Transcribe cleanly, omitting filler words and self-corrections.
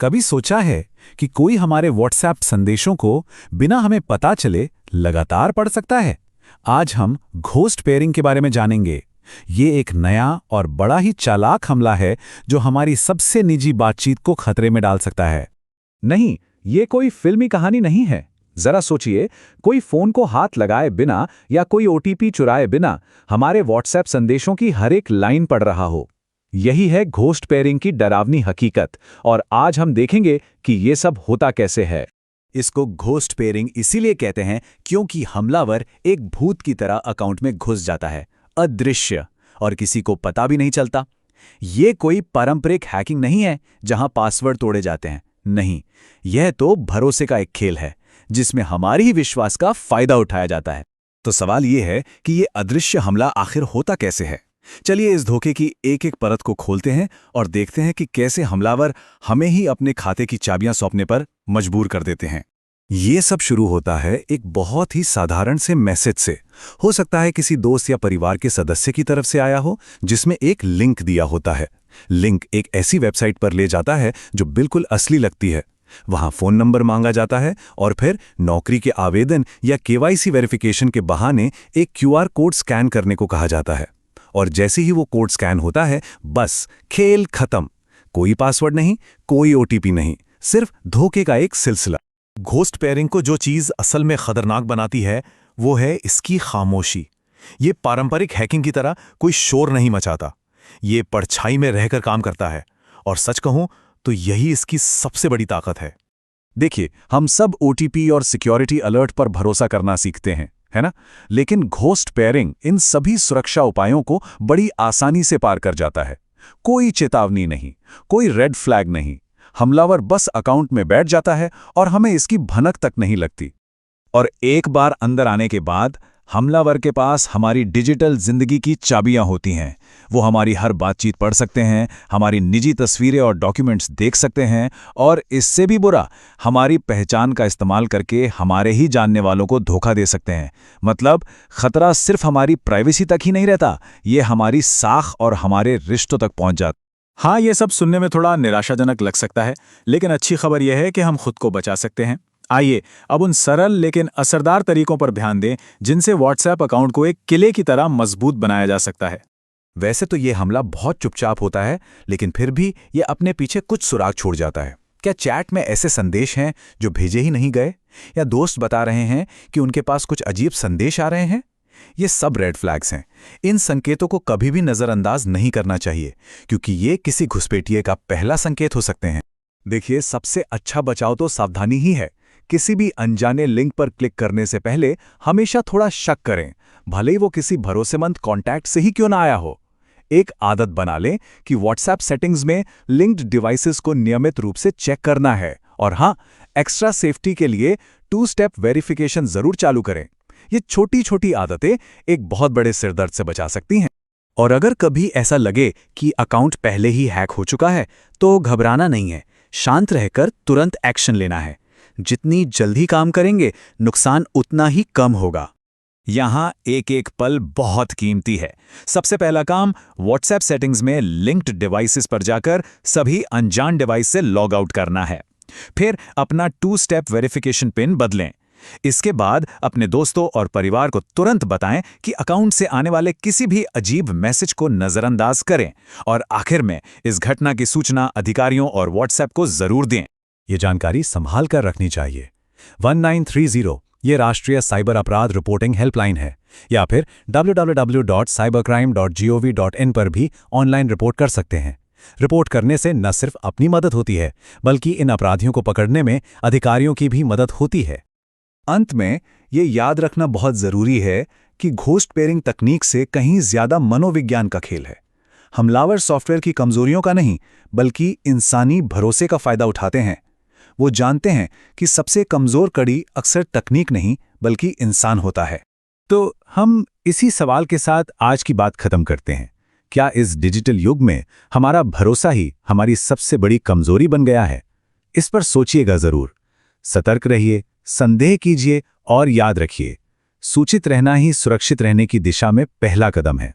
कभी सोचा है कि कोई हमारे व्हाट्सएप संदेशों को बिना हमें पता चले लगातार पढ़ सकता है? आज हम घोस्ट पेयरिंग के बारे में जानेंगे। ये एक नया और बड़ा ही चालाक हमला है जो हमारी सबसे निजी बातचीत को खतरे में डाल सकता है। नहीं, ये कोई फिल्मी कहानी नहीं है। जरा सोचिए, कोई फोन को हाथ लगाए बिना या कोई ओटीपी चुराए बिना हमारे व्हाट्सएप संदेशों की हर एक लाइन पढ़ रहा हो। यही है घोस्ट पेयरिंग की डरावनी हकीकत, और आज हम देखेंगे कि ये सब होता कैसे है। इसको घोस्ट पेयरिंग इसीलिए कहते हैं क्योंकि हमलावर एक भूत की तरह अकाउंट में घुस जाता है, अदृश्य, और किसी को पता भी नहीं चलता। ये कोई पारंपरिक हैकिंग नहीं है जहां पासवर्ड तोड़े जाते हैं। नहीं, यह तो भरोसे का एक खेल है जिसमें हमारी ही विश्वास का फायदा उठाया जाता है। तो सवाल यह है कि ये अदृश्य हमला आखिर होता कैसे है। चलिए इस धोखे की एक एक परत को खोलते हैं और देखते हैं कि कैसे हमलावर हमें ही अपने खाते की चाबियां सौंपने पर मजबूर कर देते हैं। ये सब शुरू होता है एक बहुत ही साधारण से मैसेज से। हो सकता है किसी दोस्त या परिवार के सदस्य की तरफ से आया हो, जिसमें एक लिंक दिया होता है। लिंक एक ऐसी वेबसाइट पर ले जाता है जो बिल्कुल असली लगती है। वहां फोन नंबर मांगा जाता है और फिर नौकरी के आवेदन या केवाईसी वेरिफिकेशन के बहाने एक क्यूआर कोड स्कैन करने को कहा जाता है। और जैसे ही वो कोड स्कैन होता है, बस खेल खत्म। कोई पासवर्ड नहीं, कोई ओटीपी नहीं, सिर्फ धोखे का एक सिलसिला। घोस्ट पेयरिंग को जो चीज़ असल में खतरनाक बनाती है वो है इसकी खामोशी। ये पारंपरिक हैकिंग की तरह कोई शोर नहीं मचाता। ये परछाई में रहकर काम करता है, और सच कहूं तो यही इसकी सबसे बड़ी ताकत है। देखिए, हम सब ओटीपी और सिक्योरिटी अलर्ट पर भरोसा करना सीखते हैं, है ना? लेकिन घोस्ट पेयरिंग इन सभी सुरक्षा उपायों को बड़ी आसानी से पार कर जाता है। कोई चेतावनी नहीं, कोई रेड फ्लैग नहीं। हमलावर बस अकाउंट में बैठ जाता है और हमें इसकी भनक तक नहीं लगती। और एक बार अंदर आने के बाद हमलावर के पास हमारी डिजिटल जिंदगी की चाबियां होती हैं। वो हमारी हर बातचीत पढ़ सकते हैं, हमारी निजी तस्वीरें और डॉक्यूमेंट्स देख सकते हैं, और इससे भी बुरा, हमारी पहचान का इस्तेमाल करके हमारे ही जानने वालों को धोखा दे सकते हैं। मतलब खतरा सिर्फ हमारी प्राइवेसी तक ही नहीं रहता, ये हमारी साख और हमारे रिश्तों तक पहुंच जाता। हाँ, ये सब सुनने में थोड़ा निराशाजनक लग सकता है, लेकिन अच्छी खबर यह है कि हम खुद को बचा सकते हैं। आइए अब उन सरल लेकिन असरदार तरीकों पर ध्यान दें जिनसे व्हाट्सएप अकाउंट को एक किले की तरह मजबूत बनाया जा सकता है। वैसे तो ये हमला बहुत चुपचाप होता है, लेकिन फिर भी ये अपने पीछे कुछ सुराग छोड़ जाता है। क्या चैट में ऐसे संदेश हैं जो भेजे ही नहीं गए, या दोस्त बता रहे हैं कि उनके पास कुछ अजीब संदेश आ रहे हैं? ये सब रेड फ्लैग्स हैं। इन संकेतों को कभी भी नज़रअंदाज नहीं करना चाहिए, क्योंकि ये किसी घुसपैठिए का पहला संकेत हो सकते हैं। देखिए, सबसे अच्छा बचाव तो सावधानी ही है। किसी भी अनजाने लिंक पर क्लिक करने से पहले हमेशा थोड़ा शक करें, भले ही वो किसी भरोसेमंद कॉन्टैक्ट से ही क्यों ना आया हो। एक आदत बना लें कि व्हाट्सएप सेटिंग्स में लिंक्ड डिवाइसेस को नियमित रूप से चेक करना है, और हाँ, एक्स्ट्रा सेफ्टी के लिए 2 स्टेप वेरिफिकेशन जरूर चालू करें। ये छोटी छोटी आदतें एक बहुत बड़े सिरदर्द से बचा सकती हैं। और अगर कभी ऐसा लगे कि अकाउंट पहले ही हैक हो चुका है, तो घबराना नहीं है। शांत रहकर तुरंत एक्शन लेना है। जितनी जल्दी काम करेंगे, नुकसान उतना ही कम होगा। यहां एक एक पल बहुत कीमती है। सबसे पहला काम, व्हाट्सएप सेटिंग्स में लिंक्ड डिवाइसेस पर जाकर सभी अनजान डिवाइस से लॉग आउट करना है। फिर अपना 2 स्टेप वेरिफिकेशन पिन बदलें। इसके बाद अपने दोस्तों और परिवार को तुरंत बताएं कि अकाउंट से आने वाले किसी भी अजीब मैसेज को नजरअंदाज करें। और आखिर में इस घटना की सूचना अधिकारियों और व्हाट्सएप को जरूर दें। ये जानकारी संभाल कर रखनी चाहिए। 1930 ये राष्ट्रीय साइबर अपराध रिपोर्टिंग हेल्पलाइन है, या फिर www.cybercrime.gov.in पर भी ऑनलाइन रिपोर्ट कर सकते हैं। रिपोर्ट करने से न सिर्फ अपनी मदद होती है, बल्कि इन अपराधियों को पकड़ने में अधिकारियों की भी मदद होती है। अंत में ये याद रखना बहुत जरूरी है कि घोस्ट पेयरिंग तकनीक से कहीं ज्यादा मनोविज्ञान का खेल है। हमलावर सॉफ्टवेयर की कमजोरियों का नहीं, बल्कि इंसानी भरोसे का फायदा उठाते हैं। वो जानते हैं कि सबसे कमजोर कड़ी अक्सर तकनीक नहीं, बल्कि इंसान होता है। तो हम इसी सवाल के साथ आज की बात खत्म करते हैं। क्या इस डिजिटल युग में हमारा भरोसा ही हमारी सबसे बड़ी कमजोरी बन गया है? इस पर सोचिएगा जरूर। सतर्क रहिए, संदेह कीजिए, और याद रखिए, सूचित रहना ही सुरक्षित रहने की दिशा में पहला कदम है।